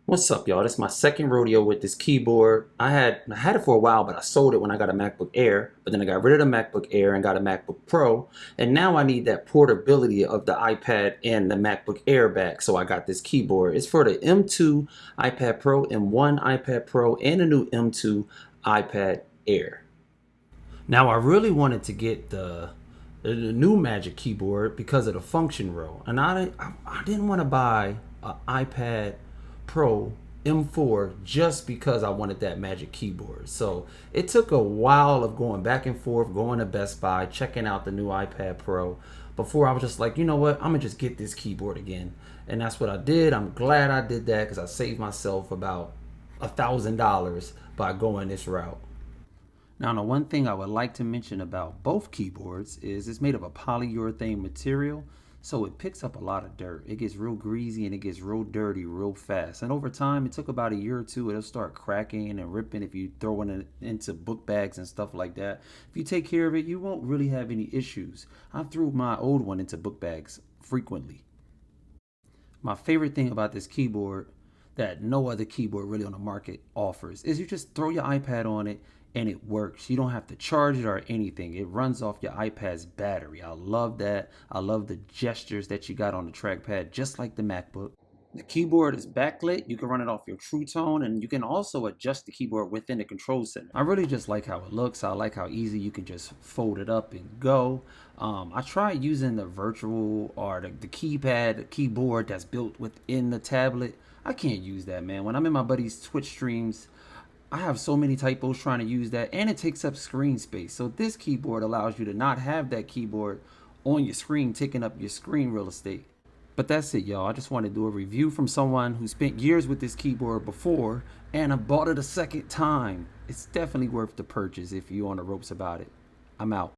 What's up, y'all? This is my second rodeo with this keyboard. I had it for a while, but I sold it when I got a MacBook Air. But then I got rid of the MacBook Air and got a MacBook Pro. And now I need that portability of the iPad and the MacBook Air back. So I got this keyboard. It's for the M2 iPad Pro, M1 iPad Pro, and a new M2 iPad Air. Now I really wanted to get the new Magic keyboard because of the function row, and I didn't want to buy an iPad Pro M4 just because I wanted that Magic keyboard. So it took a while of going back and forth, going to Best Buy, checking out the new iPad Pro before I was just like, you know what, I'm gonna just get this keyboard again, and that's what I did. I'm glad I did that because I saved myself about $1,000 by going this route. Now, the one thing I would like to mention about both keyboards is it's made of a polyurethane material, so it picks up a lot of dirt. It gets real greasy and it gets real dirty real fast. And over time, it took about a year or two, it'll start cracking and ripping if you throw it into book bags and stuff like that. If you take care of it, you won't really have any issues. I threw my old one into book bags frequently. My favorite thing about this keyboard that no other keyboard really on the market offers is you just throw your iPad on it and it works. You don't have to charge it or anything. It runs off your iPad's battery. I love that. I love the gestures that you got on the trackpad, just like the MacBook. The keyboard is backlit. You can run it off your True Tone, and you can also adjust the keyboard within the control center. I really just like how it looks. I like how easy you can just fold it up and go. I tried using the virtual or the keypad, the keyboard that's built within the tablet. I can't use that, man. When I'm in my buddy's Twitch streams, I have so many typos trying to use that, and it takes up screen space. So this keyboard allows you to not have that keyboard on your screen taking up your screen real estate. But that's it, y'all. I just want to do a review from someone who spent years with this keyboard before and I bought it a second time. It's definitely worth the purchase if you're on the ropes about it. I'm out.